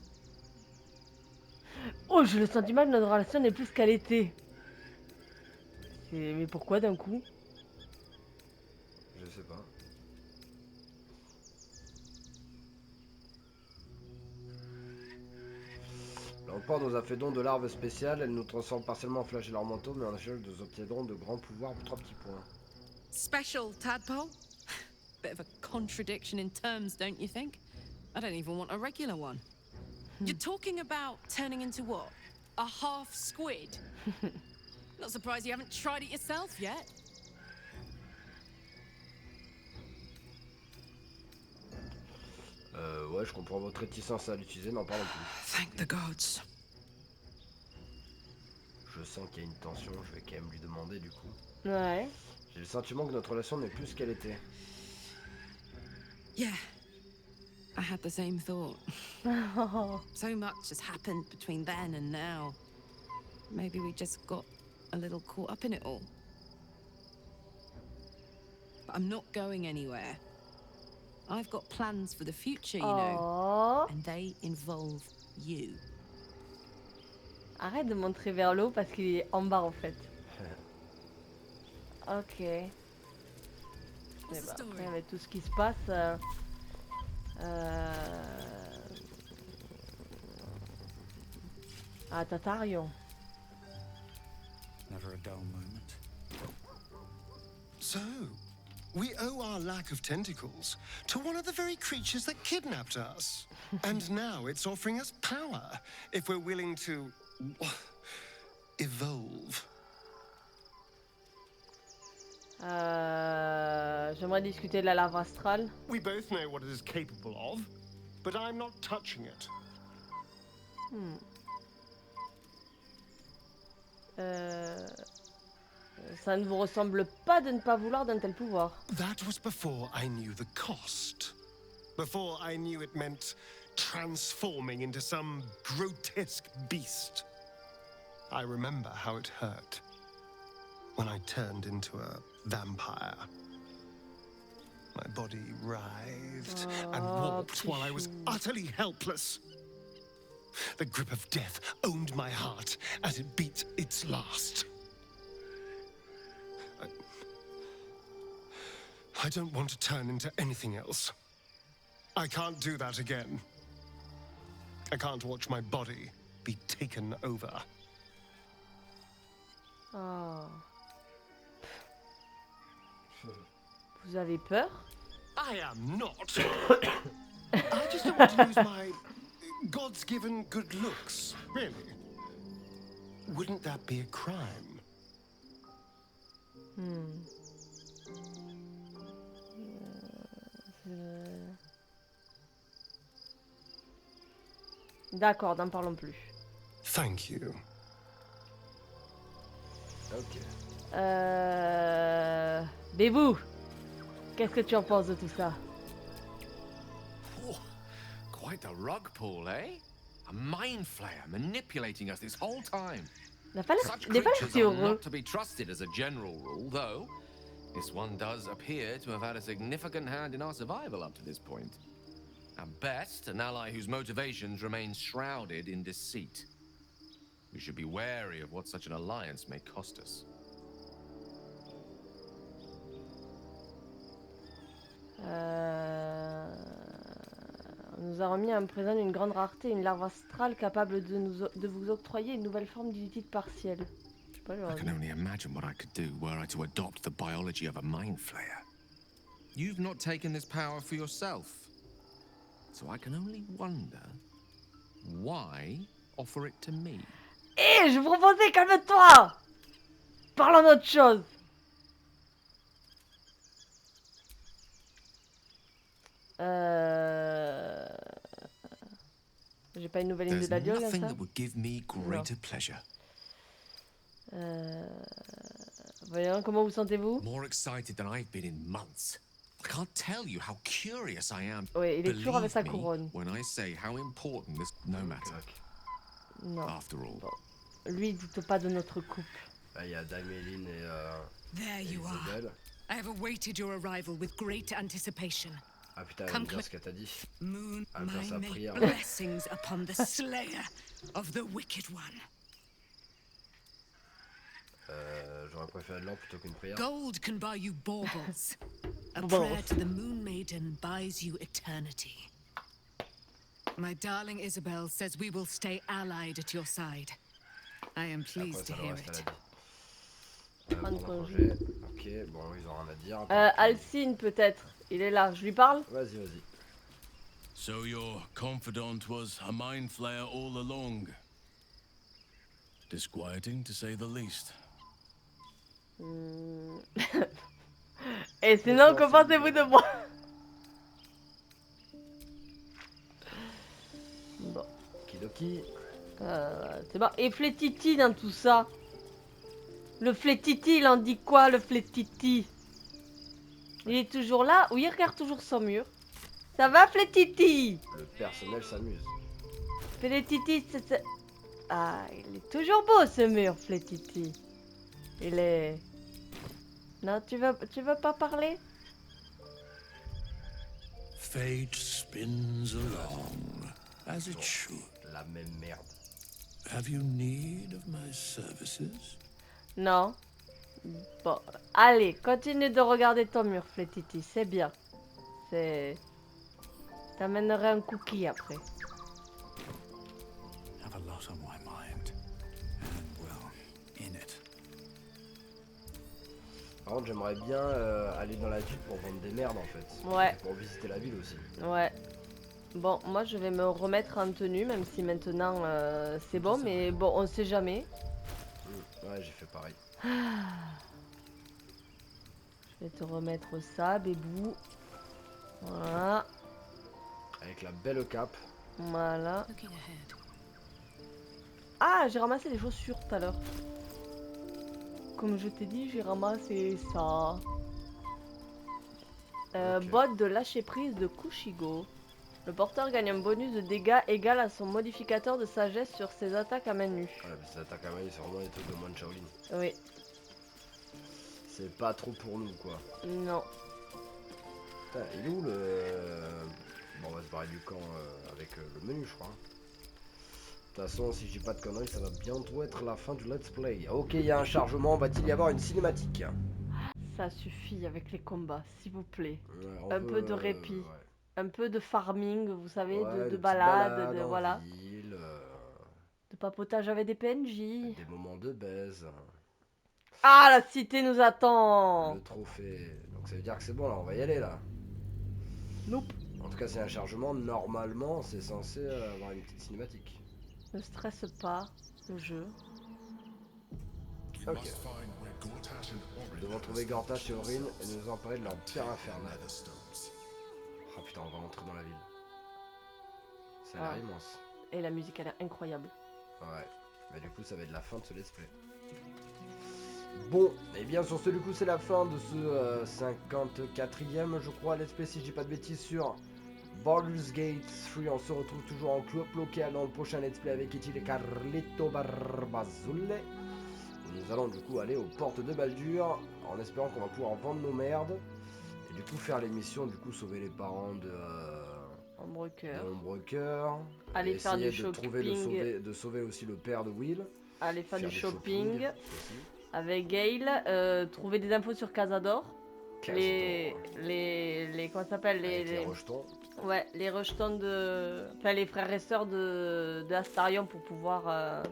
Speaker 2: Oh, j'ai le sentiment que notre relation n'est plus ce qu'elle était. Mais pourquoi d'un coup?
Speaker 1: Je sais pas. L'empereur nous a fait don de larves spéciales, elles nous transforment partiellement en flagelleurs mentaux, mais en échange nous obtiendrons de grands pouvoirs pour 3 petits points.
Speaker 3: Special, tadpole? Bit of a contradiction in terms, don't you think? I don't even want a regular one. You're talking about turning into what? A half squid? Not surprised you haven't tried it yourself yet.
Speaker 1: Ouais, je comprends votre réticence à l'utiliser, n'en parlons plus.
Speaker 3: Thank the gods.
Speaker 1: Je sens qu'il y a une tension, je vais quand même lui demander du coup.
Speaker 2: Ouais.
Speaker 1: J'ai le sentiment que notre relation n'est plus ce qu'elle était.
Speaker 3: Yeah. I had the same thought. So much has happened between then and now. Maybe we just got a little caught up in it all. But I'm not going anywhere. I've got plans for the future, you know. And they involve you.
Speaker 2: Arrête de montrer vers l'eau parce qu'il est en bas en fait. Ok. Eh ben, après, avec tout ce qui se passe... Ah, Tatarion.
Speaker 8: Never a dull moment.
Speaker 9: So, we owe our lack of tentacles to one of the very creatures that kidnapped us. And now it's offering us power if we're willing to evolve.
Speaker 2: J'aimerais discuter de la larve astrale.
Speaker 9: We both know what it is capable of, but I'm not touching it.
Speaker 2: Ça ne vous ressemble pas de ne pas vouloir d'un tel pouvoir.
Speaker 9: That was before I knew the cost. Before I knew it meant transforming into some grotesque beast. I remember how it hurt when I turned into a vampire. My body writhed and warped while I was utterly helpless. The grip of death owned my heart as it beat its last. I don't want to turn into anything else. I can't do that again. I can't watch my body be taken over.
Speaker 2: Oh. Vous avez peur?
Speaker 9: I am not. I just don't want to lose my God's given good looks, really. Wouldn't that be a crime?
Speaker 2: D'accord, n'en parlons plus.
Speaker 9: Thank you.
Speaker 1: Ok.
Speaker 2: Bébou, qu'est-ce que tu en penses de tout ça?
Speaker 10: Oh, quite a rug pull, eh? A mind flayer manipulating us this whole time.
Speaker 2: Il n'a pas
Speaker 10: Such
Speaker 2: l'air
Speaker 10: creatures
Speaker 2: si
Speaker 10: are
Speaker 2: heureux.
Speaker 10: not to be trusted as a general rule, though this one does appear to have had a significant hand in our survival up to this point. At best, an ally whose motivations remain shrouded in deceit. We should be wary of what such an alliance may cost us.
Speaker 2: On nous a remis un présent d'une grande rareté, une larve astrale capable de vous octroyer une nouvelle forme d'utilité partielle. Je sais pas,
Speaker 10: I can only imagine what I could do were I to adopt the biology of a mind flayer. You've not taken this power for yourself, so I can only wonder why offer it to me.
Speaker 2: Eh, je proposais, calme-toi! Parlons d'autre chose. J'ai pas une nouvelle ligne de
Speaker 10: There's
Speaker 2: dialogue,
Speaker 10: nothing
Speaker 2: ça?
Speaker 10: that would give me greater pleasure.
Speaker 2: Voyons, comment vous sentez-vous?
Speaker 10: More excited than I've been in months. I can't tell you how curious I am.
Speaker 2: Ouais, il est toujours avec sa
Speaker 10: Believe me
Speaker 2: couronne.
Speaker 10: when I say how important this. No matter.
Speaker 2: Non.
Speaker 10: After all.
Speaker 2: Bon. Lui, il doute pas de notre couple.
Speaker 1: Là, il y a Daméline et
Speaker 5: There you are.
Speaker 1: Isabelle.
Speaker 5: I have awaited your arrival with great anticipation.
Speaker 1: Ah putain, elle va me dire ce qu'elle t'a dit.
Speaker 5: Moon,
Speaker 1: Elle va faire sa
Speaker 5: may
Speaker 1: prière.
Speaker 5: blessings upon the slayer of the wicked one.
Speaker 1: J'aurais préféré de l'or plutôt qu'une prière.
Speaker 5: Gold can buy you baubles. A
Speaker 2: Baubles.
Speaker 5: prayer to the Moon Maiden buys you eternity. My darling Isabel says we will stay allied at your side. I am
Speaker 1: Après,
Speaker 5: pleased to
Speaker 1: ça le
Speaker 5: hear
Speaker 1: reste, elle
Speaker 5: it.
Speaker 1: a dit.
Speaker 2: Prendre
Speaker 1: Bon,
Speaker 2: ton
Speaker 1: projet. Ok, bon, ils ont rien à dire.
Speaker 2: Alcine peut-être. Il est là. Je lui parle?
Speaker 1: Vas-y, vas-y.
Speaker 8: So your confidant was a mind flayer all along. Disquieting, to say the least.
Speaker 2: Et sinon, que pensez-vous de moi? Bon.
Speaker 1: Kidoki.
Speaker 2: C'est bon. Et Flétiti dans tout ça? Le Flétiti, il en dit quoi, le Flétiti? Il est toujours là ou il regarde toujours son mur? Ça va, Flétiti?
Speaker 1: Le personnel s'amuse.
Speaker 2: Flétiti, c'est... Ah, il est toujours beau ce mur, Flétiti. Il est... Non, tu veux pas parler?
Speaker 8: Fate spins along, as it should.
Speaker 1: La même merde.
Speaker 8: Have you need of my services?
Speaker 2: Non. Bon, allez, continue de regarder ton mur, Flétiti, c'est bien. C'est... T'amènerai un cookie après.
Speaker 8: Have a lot on my mind, and well, in it.
Speaker 1: Par contre, j'aimerais bien aller dans la ville pour vendre des merdes en fait.
Speaker 2: Ouais.
Speaker 1: Pour visiter la ville aussi.
Speaker 2: Ouais. Bon, moi je vais me remettre en tenue, même si maintenant c'est bon, mais bon, on sait jamais.
Speaker 1: Ouais, j'ai fait pareil.
Speaker 2: Je vais te remettre ça, bébou. Voilà.
Speaker 1: Avec la belle cape.
Speaker 2: Voilà.
Speaker 5: Looking ahead.
Speaker 2: Ah, j'ai ramassé des chaussures tout à l'heure. Comme je t'ai dit, j'ai ramassé ça.
Speaker 1: Ok.
Speaker 2: Botte de lâcher prise de Kushigo. Le porteur gagne un bonus de dégâts égal à son modificateur de sagesse sur ses attaques à main nue.
Speaker 1: Ouais, mais ces attaques à main, c'est vraiment des trucs de moine Shaolin.
Speaker 2: Oui.
Speaker 1: C'est pas trop pour nous quoi.
Speaker 2: Non.
Speaker 1: Putain, il est où le... Bon, on va se barrer du camp avec le menu, je crois. De toute façon, si j'ai pas de conneries, ça va bientôt être la fin du let's play. Ok, il y a un chargement, va-t-il y avoir une cinématique?
Speaker 2: Ça suffit avec les combats, s'il vous plaît.
Speaker 1: Ouais,
Speaker 2: Un peu de répit.
Speaker 1: ouais.
Speaker 2: Un peu de farming, vous savez,
Speaker 1: Ouais,
Speaker 2: de
Speaker 1: petites
Speaker 2: balade, de
Speaker 1: en
Speaker 2: voilà.
Speaker 1: ville,
Speaker 2: De papotage avec des PNJ.
Speaker 1: des moments de baise.
Speaker 2: Ah, la cité nous attend.
Speaker 1: Le trophée. Donc ça veut dire que c'est bon là, on va y aller là.
Speaker 2: Nope.
Speaker 1: En tout cas, c'est un chargement. Normalement, c'est censé avoir une petite cinématique.
Speaker 2: Ne stresse pas, le jeu.
Speaker 1: Ok. Nous devons trouver Gortash et Orin et nous emparer de leur pierre infernale. Ah putain, on va rentrer dans la ville. Ça a l'air
Speaker 2: Ah.
Speaker 1: immense.
Speaker 2: Et la musique a l'air incroyable.
Speaker 1: Ouais. Mais du coup, ça va être la fin de ce let's play. Bon, et bien sur ce, du coup, c'est la fin de ce 54e, je crois, let's play, si je dis pas de bêtises, sur Baldur's Gate 3. On se retrouve toujours en Coop local dans le prochain let's play avec Ithyl et Carlito Barbazul. Nous allons du coup aller aux portes de Baldur en espérant qu'on va pouvoir vendre nos merdes et du coup faire les missions, du coup sauver les parents de
Speaker 2: Ombre cœur.
Speaker 1: Ombre Cœur,
Speaker 2: Aller faire du
Speaker 1: essayer de trouver
Speaker 2: shopping.
Speaker 1: sauver aussi le père de Will,
Speaker 2: Aller faire du
Speaker 1: du
Speaker 2: shopping.
Speaker 1: aussi.
Speaker 2: Avec Gale. Trouver des infos sur Casador. Les comment ça s'appelle
Speaker 1: les rejetons.
Speaker 2: Ouais, les rejetons de... Enfin, les frères et sœurs de Astarion pour pouvoir...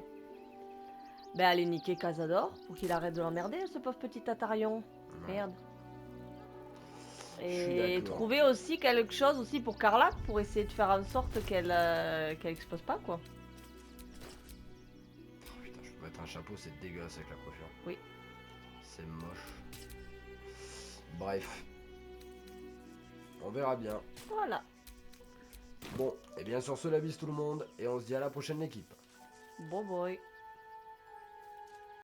Speaker 2: aller niquer Casador pour qu'il arrête de l'emmerder, ce pauvre petit Atarion. Merde. Et trouver aussi quelque chose aussi pour Carla pour essayer de faire en sorte qu'elle explose pas quoi.
Speaker 1: Oh, putain, je peux mettre un chapeau, c'est dégueulasse avec la coiffure.
Speaker 2: Oui.
Speaker 1: C'est moche. Bref. On verra bien.
Speaker 2: Voilà.
Speaker 1: Bon, et bien sur ce, la bise tout le monde, et on se dit à la prochaine l'équipe.
Speaker 2: Bon boy.